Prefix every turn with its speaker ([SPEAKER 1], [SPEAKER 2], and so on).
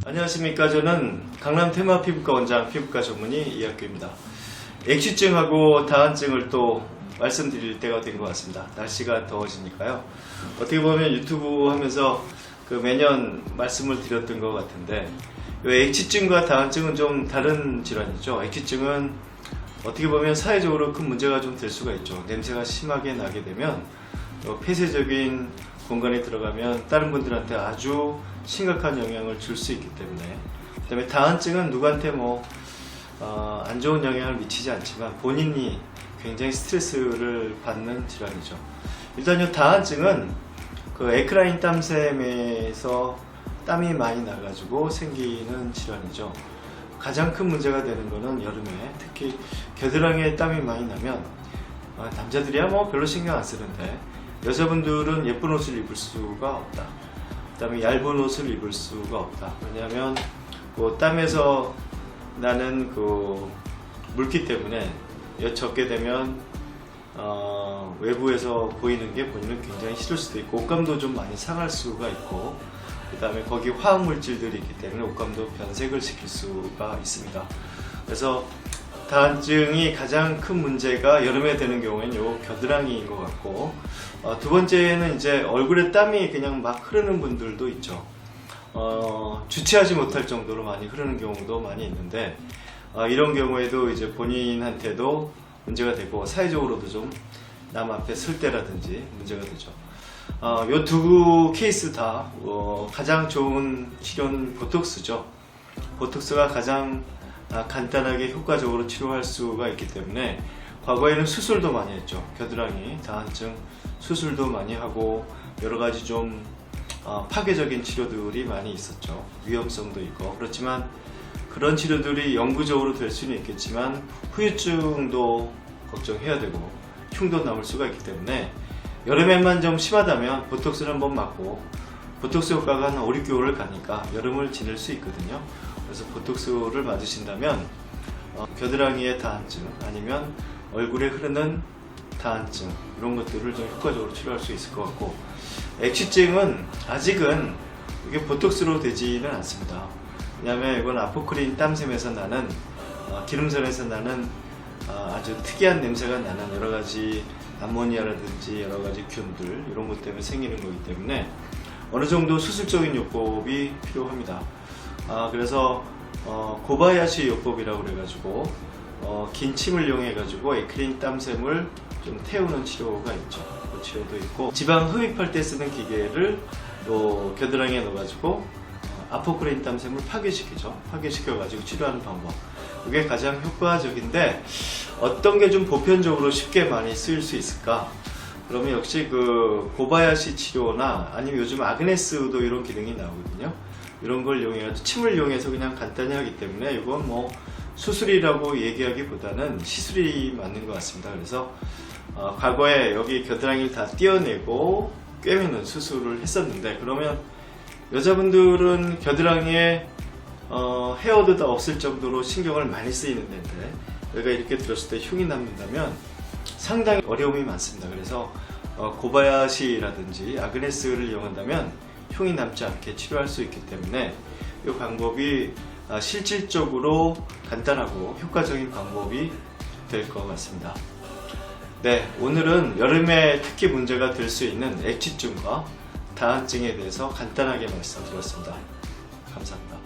[SPEAKER 1] 안녕하십니까. 저는 강남 테마 피부과 원장 피부과 전문의 이학규입니다. 액취증하고 다한증을 또 말씀드릴 때가 된 것 같습니다. 날씨가 더워지니까요. 어떻게 보면 유튜브 하면서 매년 말씀을 드렸던 것 같은데, 액취증과 다한증은 좀 다른 질환이죠. 액취증은 어떻게 보면 사회적으로 큰 문제가 좀 될 수가 있죠. 냄새가 심하게 나게 되면 폐쇄적인 공간에 들어가면 다른 분들한테 아주 심각한 영향을 줄 수 있기 때문에, 그 다음에 다한증은 누구한테 안 좋은 영향을 미치지 않지만 본인이 굉장히 스트레스를 받는 질환이죠. 일단 이 다한증은 에크라인 땀샘에서 땀이 많이 나가지고 생기는 질환이죠. 가장 큰 문제가 되는 거는 여름에, 특히 겨드랑이에 땀이 많이 나면 남자들이야 별로 신경 안 쓰는데 여자분들은 예쁜 옷을 입을 수가 없다. 그 다음에 얇은 옷을 입을 수가 없다. 왜냐하면 땀에서 나는 물기 때문에 젖게 되면 외부에서 보이는 게 본인은 굉장히 싫을 수도 있고, 옷감도 좀 많이 상할 수가 있고, 그 다음에 거기 화학물질들이 있기 때문에 옷감도 변색을 시킬 수가 있습니다. 그래서 다한증이 가장 큰 문제가 여름에 되는 경우에는 요 겨드랑이인 것 같고, 두 번째는 이제 얼굴에 땀이 그냥 막 흐르는 분들도 있죠. 주체하지 못할 정도로 많이 흐르는 경우도 많이 있는데, 이런 경우에도 이제 본인한테도 문제가 되고 사회적으로도 좀 남 앞에 설 때라든지 문제가 되죠. 요 두 케이스 다 가장 좋은 치료는 보톡스죠. 보톡스가 가장 간단하게 효과적으로 치료할 수가 있기 때문에 과거에는 수술도 많이 했죠. 겨드랑이, 다한증 수술도 많이 하고 여러가지 좀 파괴적인 치료들이 많이 있었죠. 위험성도 있고. 그렇지만 그런 치료들이 영구적으로 될 수는 있겠지만 후유증도 걱정해야 되고 흉도 남을 수가 있기 때문에 여름에만 좀 심하다면 보톡스를 한번 맞고, 보톡스 효과가 한 5, 6개월을 가니까 여름을 지낼 수 있거든요. 그래서 보톡스를 맞으신다면 겨드랑이의 다한증 아니면 얼굴에 흐르는 다한증 이런 것들을 좀 효과적으로 치료할 수 있을 것 같고, 액취증은 아직은 이게 보톡스로 되지는 않습니다. 왜냐하면 이건 아포크린 땀샘에서 나는 기름선에서 나는 아주 특이한 냄새가 나는 여러가지 암모니아라든지 여러가지 균들 이런 것 때문에 생기는 거기 때문에 어느 정도 수술적인 요법이 필요합니다. 그래서 고바야시 요법이라고 그래가지고 긴 침을 이용해 가지고 에크린 땀샘을 좀 태우는 치료가 있죠. 그 치료도 있고, 지방 흡입할 때 쓰는 기계를 또 겨드랑이에 넣어가지고 아포크린 땀샘을 파괴시키죠. 파괴시켜가지고 치료하는 방법, 그게 가장 효과적인데, 어떤 게 좀 보편적으로 쉽게 많이 쓰일 수 있을까? 그러면 역시 고바야시 치료나 아니면 요즘 아그네스도 이런 기능이 나오거든요. 이런 걸 이용해가지고 침을 이용해서 그냥 간단히 하기 때문에 이건 수술이라고 얘기하기보다는 시술이 맞는 것 같습니다. 그래서 과거에 여기 겨드랑이를 다 떼어내고 꿰매는 수술을 했었는데, 그러면 여자분들은 겨드랑이에 헤어도 다 없을 정도로 신경을 많이 쓰이는 데인데 여기가 이렇게 들었을 때 흉이 남는다면 상당히 어려움이 많습니다. 그래서 고바야시라든지 아그네스를 이용한다면 흉이 남지 않게 치료할 수 있기 때문에 이 방법이 실질적으로 간단하고 효과적인 방법이 될 것 같습니다. 네, 오늘은 여름에 특히 문제가 될 수 있는 액취증과 다한증에 대해서 간단하게 말씀드렸습니다. 감사합니다.